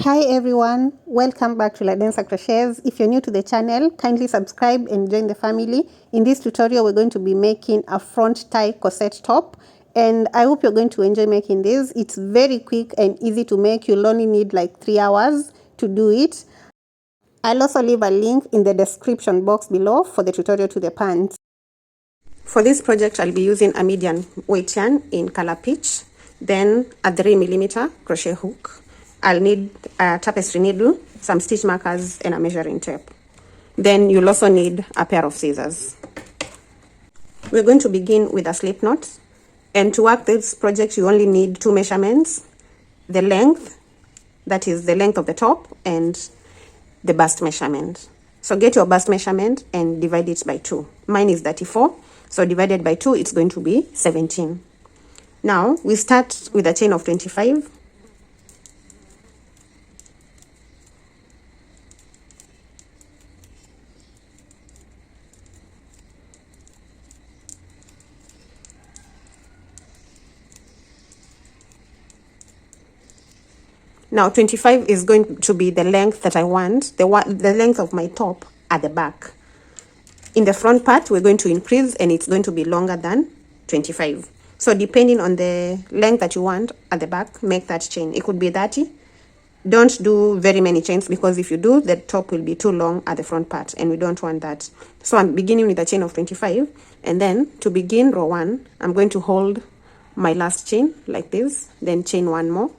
Hi everyone, welcome back to ladensercrotchets. If you're new to the channel, kindly subscribe and join the family. In this tutorial, we're going to be making a front tie corset top, and I hope you're going to enjoy making this. It's very quick and easy to make. You'll only need like 3 hours to do it. I'll also leave a link in the description box below for the tutorial to the pants. For this project, I'll be using a medium weight yarn in color peach, then a 3mm crochet hook. I'll need a tapestry needle, some stitch markers, and a measuring tape. Then you'll also need a pair of scissors. We're going to begin with a slip knot. And to work this project, you only need 2 measurements. The length, that is the length of the top, and the bust measurement. So get your bust measurement and divide it by 2. Mine is 34, so divided by 2, it's going to be 17. Now, we start with a chain of 25. Now 25 is going to be the length that I want, the length of my top at the back. In the front part, we're going to increase and it's going to be longer than 25. So depending on the length that you want at the back, make that chain. It could be 30. Don't do very many chains because if you do, the top will be too long at the front part and we don't want that. So I'm beginning with a chain of 25, and then to begin row 1, I'm going to hold my last chain like this, then chain 1 more.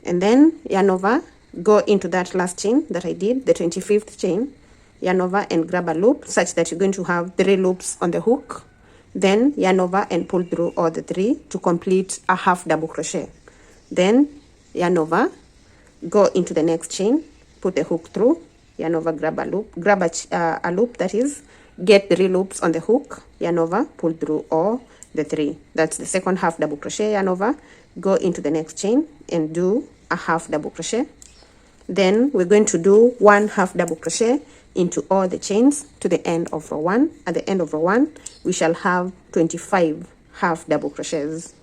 And then yarn over, go into that last chain that I did, the 25th chain, yarn over and grab a loop such that you're going to have 3 loops on the hook. Then yarn over and pull through all the 3 to complete a half double crochet. Then yarn over, go into the next chain, put the hook through, yarn over, grab a loop, a loop, that is, get 3 loops on the hook, yarn over, pull through all the 3. That's the second half double crochet, yarn over, go into the next chain and do a half double crochet. Then we're going to do 1 half double crochet into all the chains to the end of row 1. At the end of row 1, we shall have 25 half double crochets.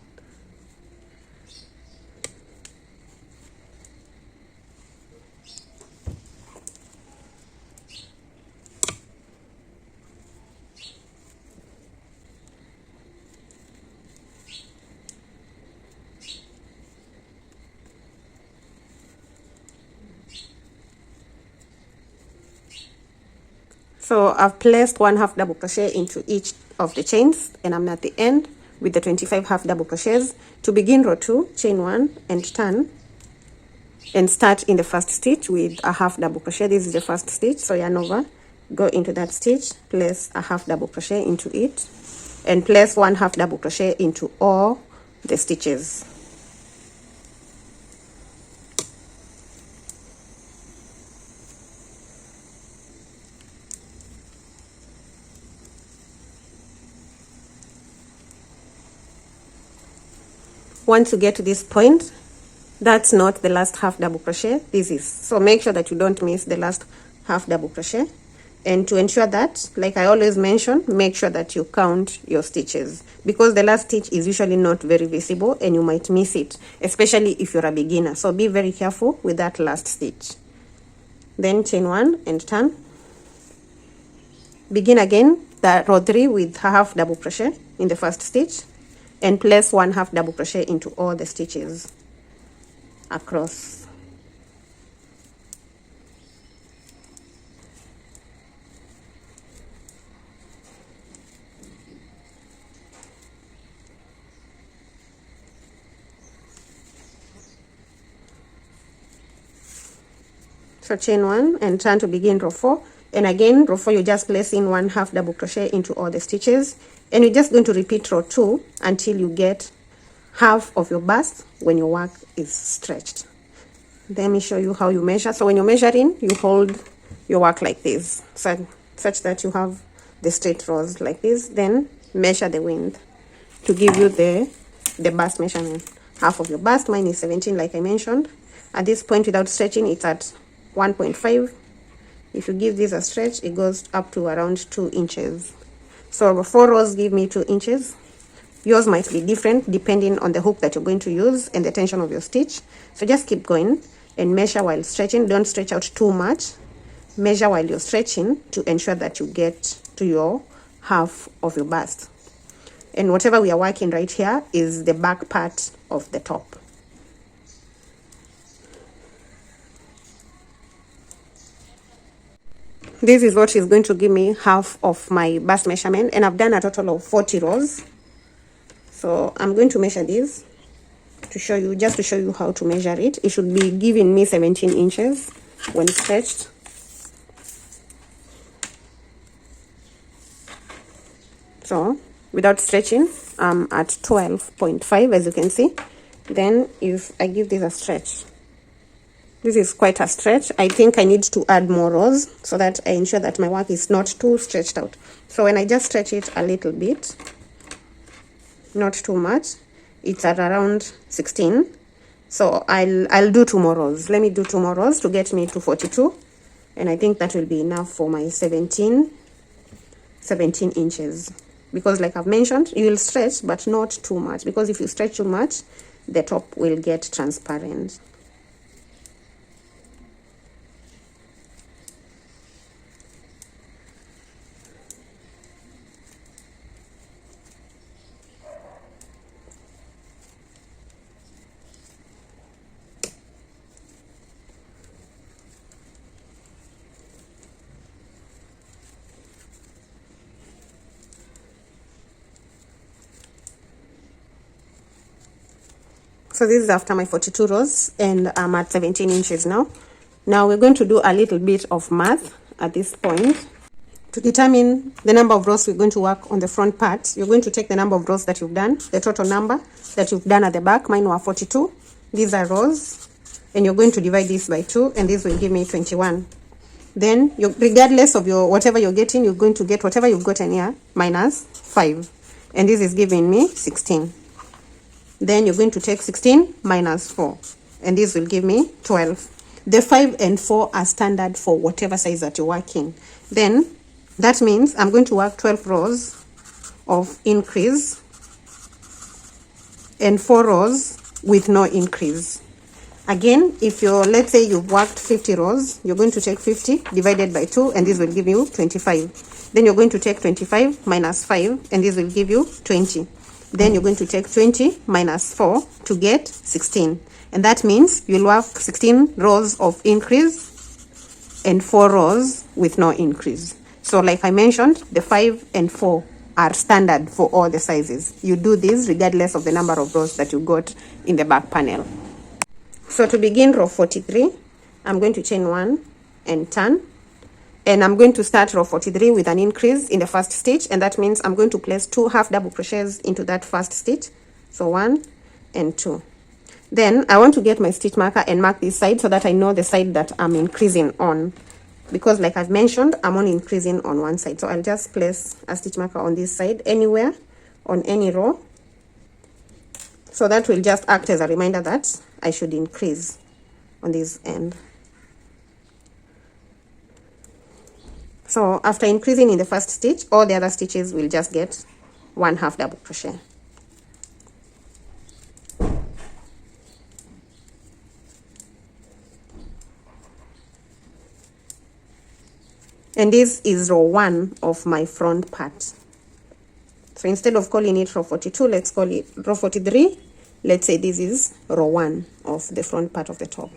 So I've placed 1 half double crochet into each of the chains, and I'm at the end with the 25 half double crochets. To begin row 2, chain 1 and turn and start in the first stitch with a half double crochet. This is the first stitch, so yarn over, go into that stitch, place a half double crochet into it, and place 1 half double crochet into all the stitches. Once you get to this point, that's not the last half double crochet, this is. So make sure that you don't miss the last half double crochet. And to ensure that, like I always mention, make sure that you count your stitches, because the last stitch is usually not very visible and you might miss it, especially if you're a beginner. So be very careful with that last stitch. Then chain 1 and turn. Begin again the row 3 with half double crochet in the first stitch, and place 1 half double crochet into all the stitches across. So chain 1 and turn to begin row 4. And again, row 4, you just place in 1 half double crochet into all the stitches. And you're just going to repeat row 2 until you get half of your bust when your work is stretched. Let me show you how you measure. So when you're measuring, you hold your work like this, such that you have the straight rows like this. Then measure the width to give you the bust measurement. Half of your bust, mine is 17 like I mentioned. At this point, without stretching, it's at 1.5. If you give this a stretch, it goes up to around 2 inches. So 4 rows give me 2 inches. Yours might be different depending on the hook that you're going to use and the tension of your stitch. So just keep going and measure while stretching. Don't stretch out too much. Measure while you're stretching to ensure that you get to your half of your bust. And whatever we are working right here is the back part of the top. This is what is going to give me half of my bust measurement, and I've done a total of 40 rows. So I'm going to measure this to show you, just to show you how to measure it. It should be giving me 17 inches when stretched. So without stretching, I'm at 12.5, as you can see. Then if I give this a stretch, this is quite a stretch. I think I need to add more rows so that I ensure that my work is not too stretched out. So when I just stretch it a little bit, not too much, it's at around 16. So I'll do 2 more rows. Let me do 2 more rows to get me to 42, and I think that will be enough for my 17 inches. Because like I've mentioned, you will stretch, but not too much, because if you stretch too much, the top will get transparent. So this is after my 42 rows, and I'm at 17 inches now. Now we're going to do a little bit of math at this point. To determine the number of rows we're going to work on the front part, you're going to take the number of rows that you've done, the total number that you've done at the back. Mine were 42. These are rows, and you're going to divide this by 2, and this will give me 21. Then, regardless of your whatever you're getting, you're going to get whatever you've gotten here minus 5, and this is giving me 16. Then you're going to take 16 minus 4, and this will give me 12. The 5 and 4 are standard for whatever size that you're working. Then that means I'm going to work 12 rows of increase and 4 rows with no increase. Again, if you're, let's say you've worked 50 rows, you're going to take 50 divided by 2, and this will give you 25. Then you're going to take 25 minus 5, and this will give you 20. Then you're going to take 20 minus 4 to get 16. And that means you'll work 16 rows of increase and 4 rows with no increase. So like I mentioned, the 5 and 4 are standard for all the sizes. You do this regardless of the number of rows that you got in the back panel. So to begin row 43, I'm going to chain 1 and turn. And I'm going to start row 43 with an increase in the first stitch, and that means I'm going to place 2 half double crochets into that first stitch. So 1 and 2. Then I want to get my stitch marker and mark this side so that I know the side that I'm increasing on, because like I've mentioned, I'm only increasing on one side. So I'll just place a stitch marker on this side anywhere on any row. So that will just act as a reminder that I should increase on this end. So after increasing in the first stitch, all the other stitches will just get 1 half double crochet. And this is row 1 of my front part. So instead of calling it row 42, let's call it row 43. Let's say this is row 1 of the front part of the top.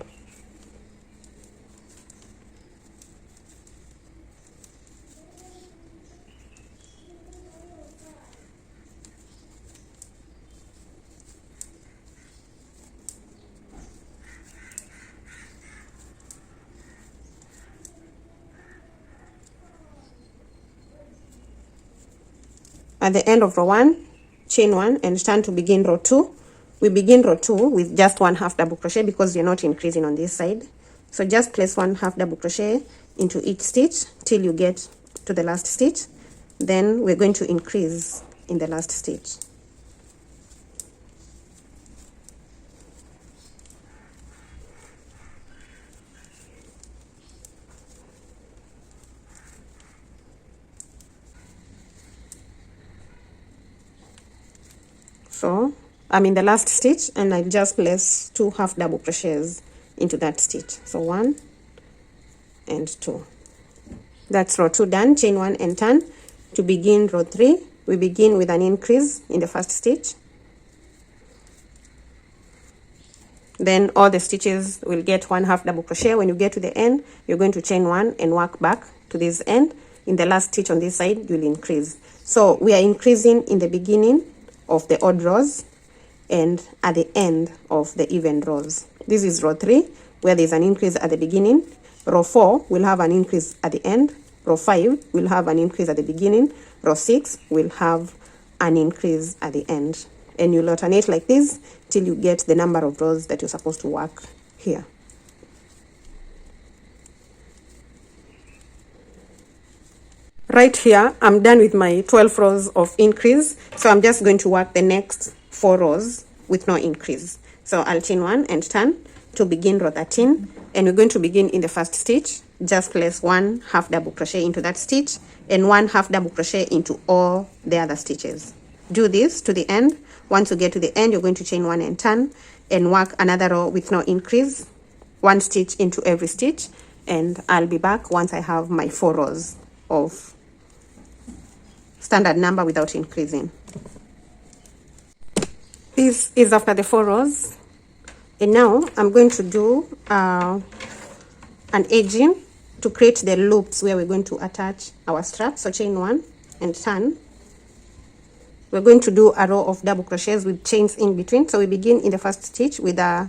At the end of row 1, chain 1 and turn to begin row 2. We begin row 2 with just 1 half double crochet because you're not increasing on this side. So just place 1 half double crochet into each stitch till you get to the last stitch. Then we're going to increase in the last stitch. So I'm in the last stitch and I just place 2 half double crochets into that stitch. So 1 and 2. That's row 2 done. Chain 1 and turn. To begin row 3, we begin with an increase in the first stitch. Then all the stitches will get 1 half double crochet. When you get to the end, you're going to chain 1 and work back to this end. In the last stitch on this side, you'll increase. So we are increasing in the beginning of the odd rows and at the end of the even rows. This is row 3, where there's an increase at the beginning. Row 4 will have an increase at the end. Row 5 will have an increase at the beginning. Row 6 will have an increase at the end. And you'll alternate like this till you get the number of rows that you're supposed to work here. Right here, I'm done with my 12 rows of increase. So I'm just going to work the next 4 rows with no increase. So I'll chain 1 and turn to begin row 13. And we're going to begin in the first stitch. Just place 1 half double crochet into that stitch and 1 half double crochet into all the other stitches. Do this to the end. Once you get to the end, you're going to chain 1 and turn and work another row with no increase. 1 stitch into every stitch, and I'll be back once I have my 4 rows of standard number without increasing. This is after the 4 rows, and now I'm going to do an edging to create the loops where we're going to attach our strap. So chain 1 and turn. We're going to do a row of double crochets with chains in between. So we begin in the first stitch with a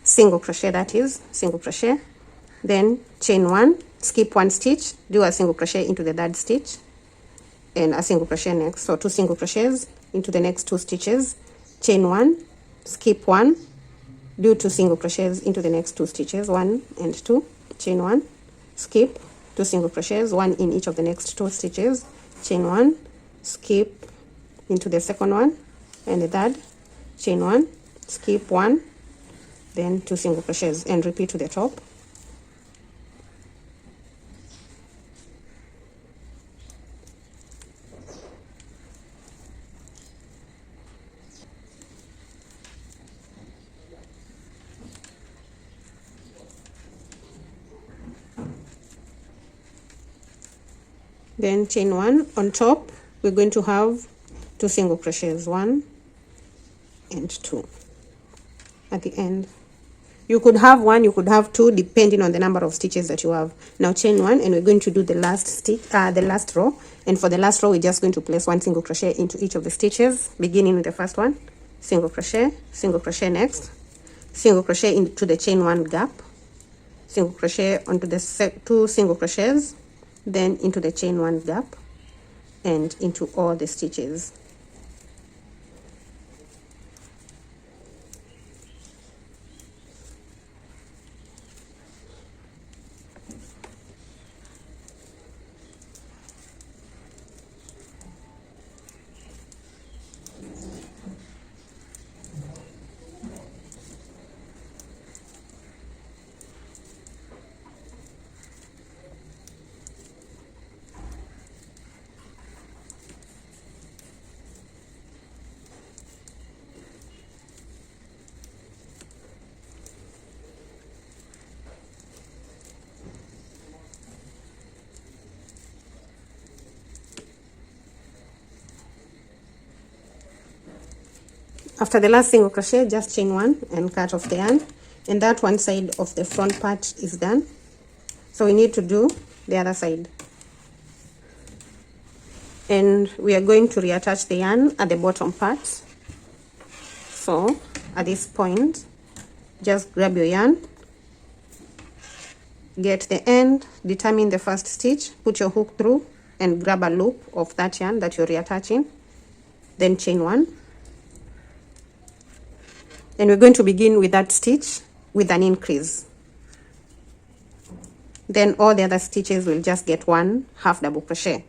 single crochet, that is single crochet. Then chain 1, skip 1 stitch, do a single crochet into the 3rd stitch and a single crochet next. So 2 single crochets into the next 2 stitches. Chain 1, skip 1, do 2 single crochets into the next 2 stitches, 1 and 2. Chain 1, skip 2 single crochets, 1 in each of the next 2 stitches. Chain 1, skip into the second one and the 3rd, chain 1, skip 1, then 2 single crochets and repeat to the top. Then chain 1 on top. We're going to have 2 single crochets, 1 and 2 at the end. You could have 1, you could have 2, depending on the number of stitches that you have. Now chain 1, and we're going to do the last stitch, the last row. And for the last row, we're just going to place 1 single crochet into each of the stitches, beginning with the first one, single crochet next, single crochet into the chain 1 gap, single crochet onto the 2 single crochets, then into the chain 1 gap and into all the stitches. After the last single crochet, just chain 1 and cut off the yarn, and that one side of the front part is done. So we need to do the other side, and we are going to reattach the yarn at the bottom part. So at this point, just grab your yarn, get the end, determine the first stitch, put your hook through and grab a loop of that yarn that you're reattaching, then chain 1. And we're going to begin with that stitch with an increase. Then all the other stitches will just get 1 half double crochet.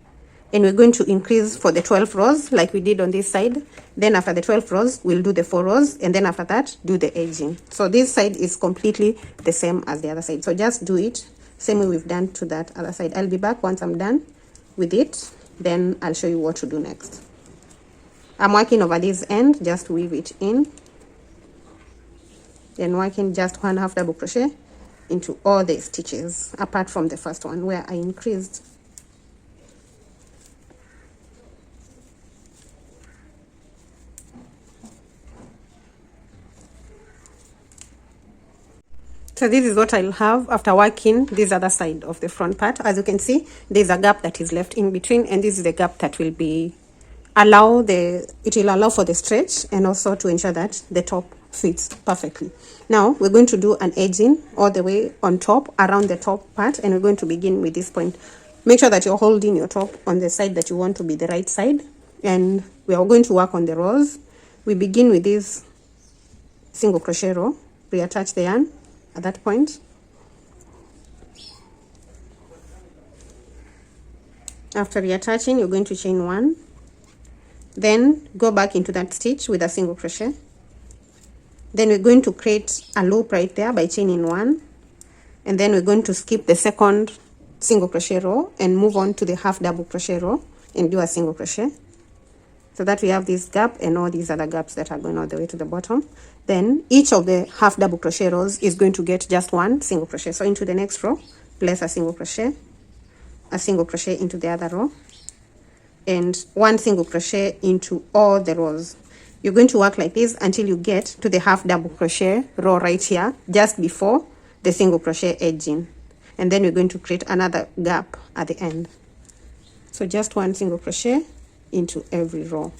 And we're going to increase for the 12 rows like we did on this side. Then after the 12 rows, we'll do the 4 rows. And then after that, do the edging. So this side is completely the same as the other side. So just do it same way we've done to that other side. I'll be back once I'm done with it. Then I'll show you what to do next. I'm working over this end, just weave it in. Then working just 1 half double crochet into all the stitches apart from the first one where I increased. So this is what I'll have after working this other side of the front part. As you can see, there's a gap that is left in between, and this is the gap that will be it will allow for the stretch and also to ensure that the top fits perfectly. Now we're going to do an edging all the way on top around the top part, and we're going to begin with this point. Make sure that you're holding your top on the side that you want to be the right side, and we are going to work on the rows. We begin with this single crochet row, reattach the yarn at that point. After reattaching, you're going to chain 1, then go back into that stitch with a single crochet. Then we're going to create a loop right there by chaining 1, and then we're going to skip the second single crochet row and move on to the half double crochet row and do a single crochet, so that we have this gap and all these other gaps that are going all the way to the bottom. Then each of the half double crochet rows is going to get just 1 single crochet. So into the next row, place a single crochet into the other row, and 1 single crochet into all the rows. You're going to work like this until you get to the half double crochet row right here, just before the single crochet edging, and then we're going to create another gap at the end. So just 1 single crochet into every row.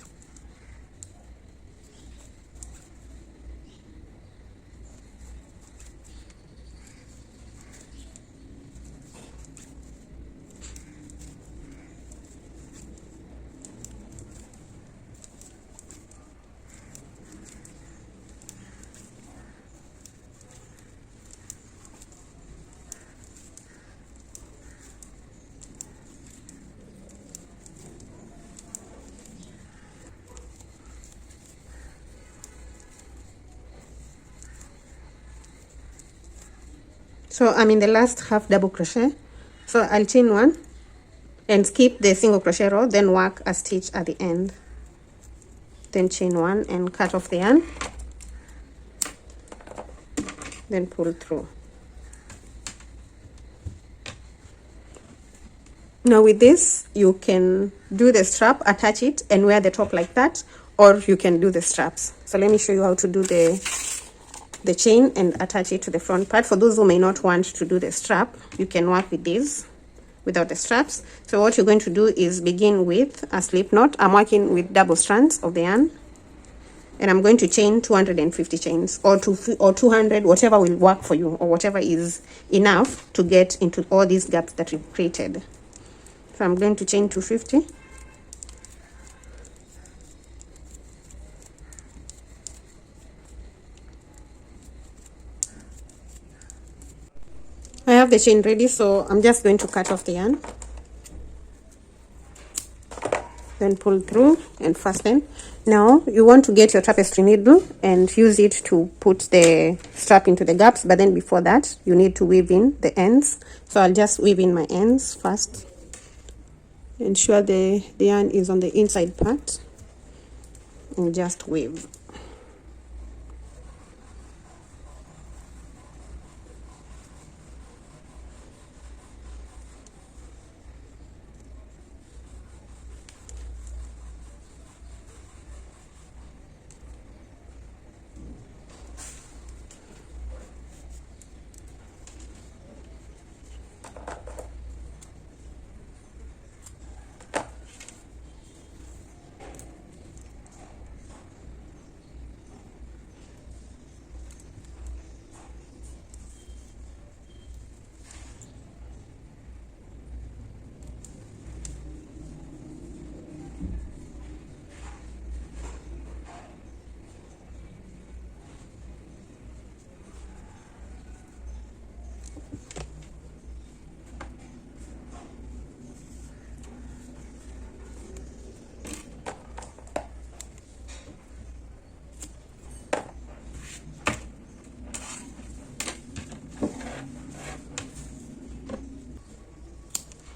So I'm in the last half double crochet, so I'll chain 1 and skip the single crochet row, then work a stitch at the end, then chain 1 and cut off the yarn, then pull through. Now with this, you can do the strap, attach it and wear the top like that, or you can do the straps. So let me show you how to do the chain and attach it to the front part. For those who may not want to do the strap, you can work with this without the straps. So what you're going to do is begin with a slip knot. I'm working with double strands of the yarn, and I'm going to chain 250 chains or 200, whatever will work for you, or whatever is enough to get into all these gaps that we've created. So I'm going to chain 250. I have the chain ready, so I'm just going to cut off the yarn, then pull through and fasten. Now you want to get your tapestry needle and use it to put the strap into the gaps, but then before that you need to weave in the ends. So I'll just weave in my ends first. Ensure the yarn is on the inside part and just weave.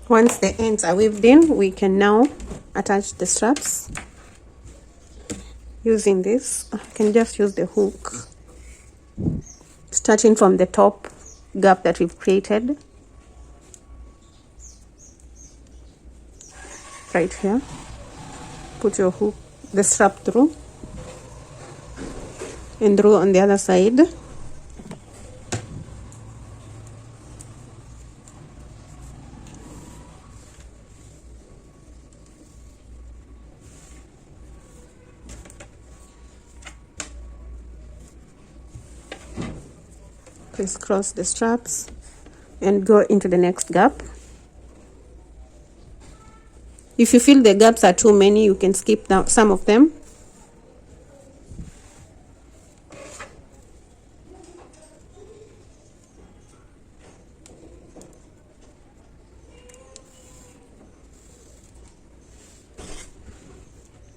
Once the ends are weaved in, we can now attach the straps using this. I can just use the hook, starting from the top gap that we've created right here. Put your hook, the strap through, and through on the other side. Crisscross the straps and go into the next gap. If you feel the gaps are too many, you can skip some of them.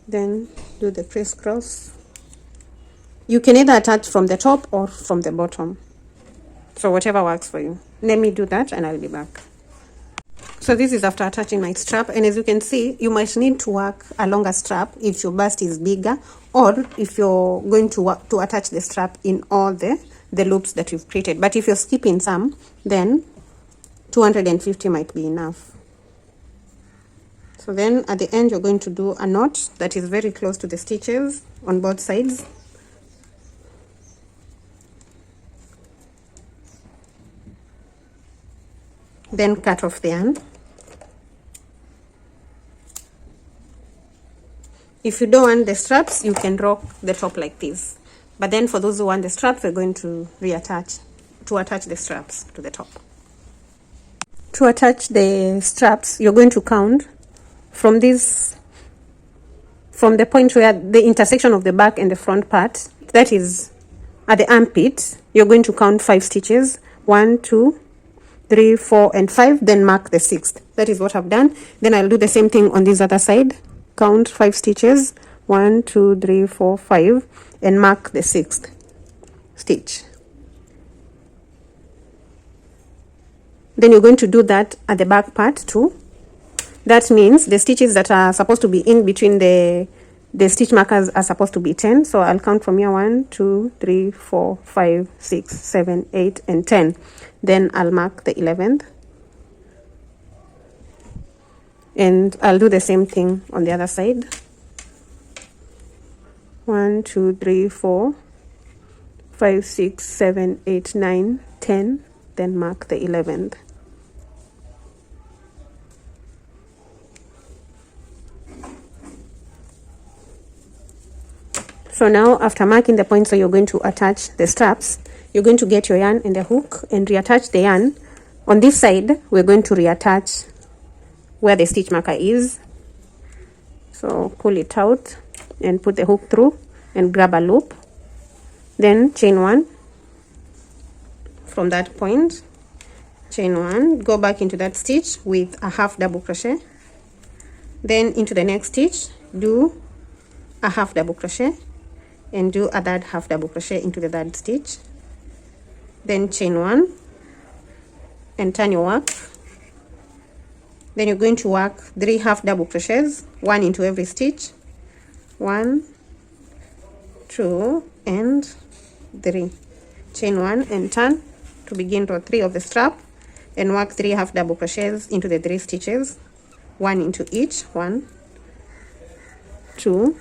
Then do the crisscross. You can either attach from the top or from the bottom, so whatever works for you. Let me do that and I'll be back. So this is after attaching my strap, and as you can see, you might need to work a longer strap if your bust is bigger, or if you're going to work to attach the strap in all the loops that you've created. But if you're skipping some, then 250 might be enough. So then at the end, you're going to do a knot that is very close to the stitches on both sides. Then cut off the yarn. If you don't want the straps, you can rock the top like this. But then for those who want the straps, we're going to attach the straps to the top. To attach the straps, you're going to count from the point where the intersection of the back and the front part, that is at the armpit, you're going to count 5 stitches. 1, 2, 3, 4, and 5, then mark the 6th. That is what I've done. Then I'll do the same thing on this other side. Count 5 stitches, 1, 2, 3, 4, 5, and mark the 6th stitch. Then you're going to do that at the back part too. That means the stitches that are supposed to be in between the stitch markers are supposed to be 10. So I'll count from here: 1, 2, 3, 4, 5, 6, 7, 8, and 10. Then I'll mark the 11th. And I'll do the same thing on the other side. 1, 2, 3, 4, 5, 6, 7, 8, 9, 10. Then mark the 11th. So now, after marking the points where you're going to attach the straps, you're going to get your yarn and the hook and reattach the yarn. On this side, we're going to reattach where the stitch marker is. So pull it out and put the hook through and grab a loop. Then chain 1 from that point. Chain 1, go back into that stitch with a half double crochet. Then into the next stitch, do a half double crochet and do a third half double crochet into the third stitch. Then chain 1 and turn your work. Then you're going to work 3 half double crochets, 1 into every stitch. 1, 2, and 3. Chain 1 and turn to begin row 3 of the strap, and work 3 half double crochets into the 3 stitches, 1 into each. 1, 2,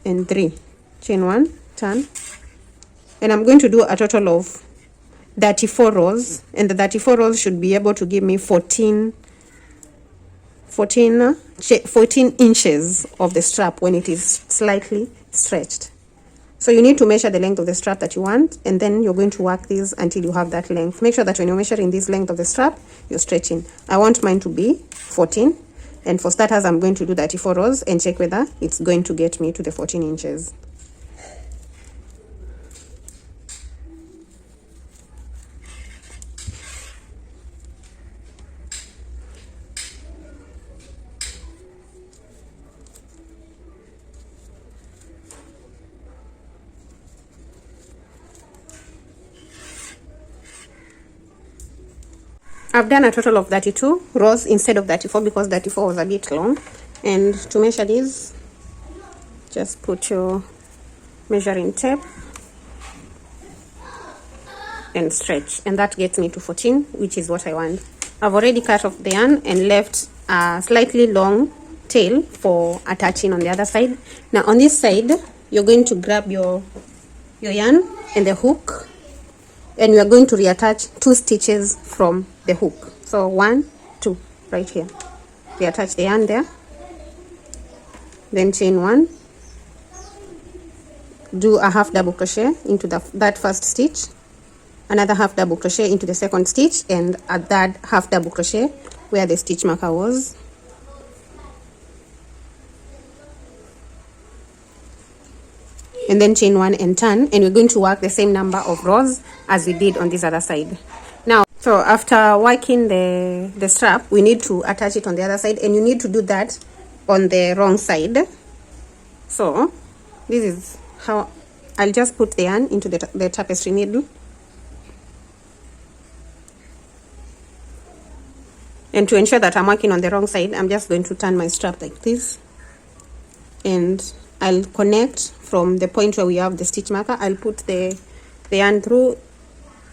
and 3. Chain 1, turn, and I'm going to do a total of 34 rows, and the 34 rows should be able to give me 14 inches of the strap when it is slightly stretched. So you need to measure the length of the strap that you want, and then you're going to work this until you have that length. Make sure that when you're measuring this length of the strap, you're stretching. I want mine to be 14, and for starters, I'm going to do 34 rows and check whether it's going to get me to the 14 inches. I've done a total of 32 rows instead of 34 because 34 was a bit long. And to measure this, just put your measuring tape and stretch, and that gets me to 14, which is what I want. I've already cut off the yarn and left a slightly long tail for attaching on the other side. Now on this side, you're going to grab your yarn and the hook, and we are going to reattach 2 stitches from the hook. So 1, 2, right here. Reattach the yarn there, then chain 1, do a half double crochet into that first stitch, another half double crochet into the second stitch, and a third half double crochet where the stitch marker was. And then chain 1 and turn, and we're going to work the same number of rows as we did on this other side. Now, so after working the strap, we need to attach it on the other side, and you need to do that on the wrong side. So this is how I'll just put the yarn into the tapestry needle, and to ensure that I'm working on the wrong side, I'm just going to turn my strap like this, and I'll connect from the point where we have the stitch marker. I'll put the yarn through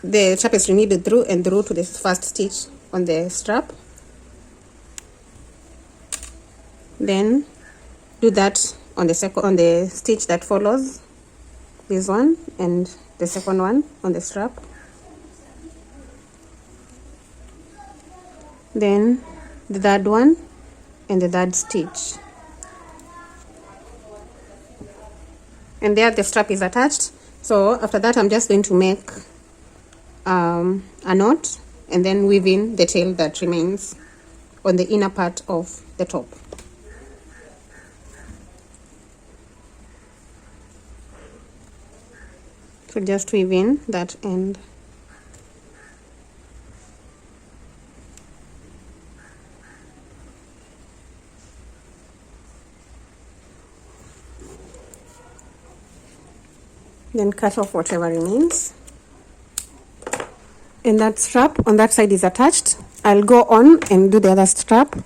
the tapestry needle through and through to the first stitch on the strap. Then do that on the stitch that follows this one, and the second one on the strap. Then the third one and the third stitch. And there the strap is attached. So after that, I'm just going to make a knot and then weave in the tail that remains on the inner part of the top. So just weave in that end. Then cut off whatever remains. And that strap on that side is attached. I'll go on and do the other strap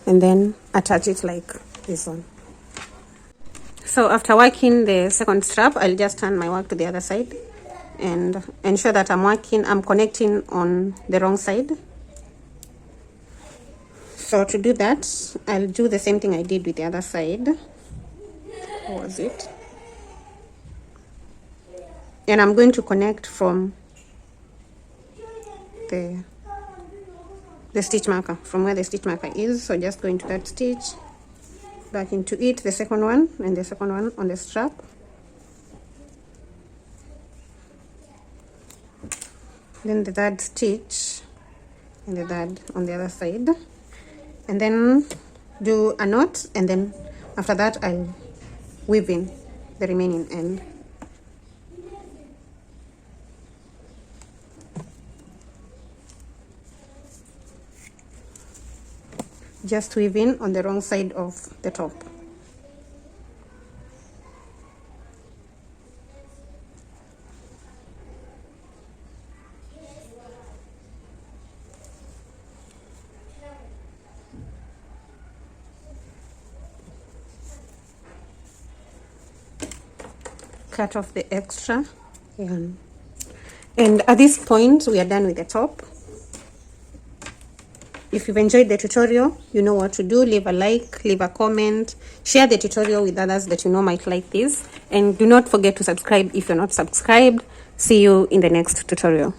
and then attach it like this one. So after working the second strap, I'll just turn my work to the other side and ensure that I'm connecting on the wrong side. So to do that, I'll do the same thing I did with the other side. What was it? And I'm going to connect from the stitch marker, from where the stitch marker is. So just go into that stitch, back into it, the second one, and the second one on the strap. Then the third stitch and the third on the other side, and then do a knot, and then after that I'll weave in the remaining end. Just weave in on the wrong side of the top. Cut off the extra yarn. And at this point, we are done with the top. If you've enjoyed the tutorial, you know what to do. Leave a like, leave a comment, share the tutorial with others that you know might like this. And do not forget to subscribe if you're not subscribed. See you in the next tutorial.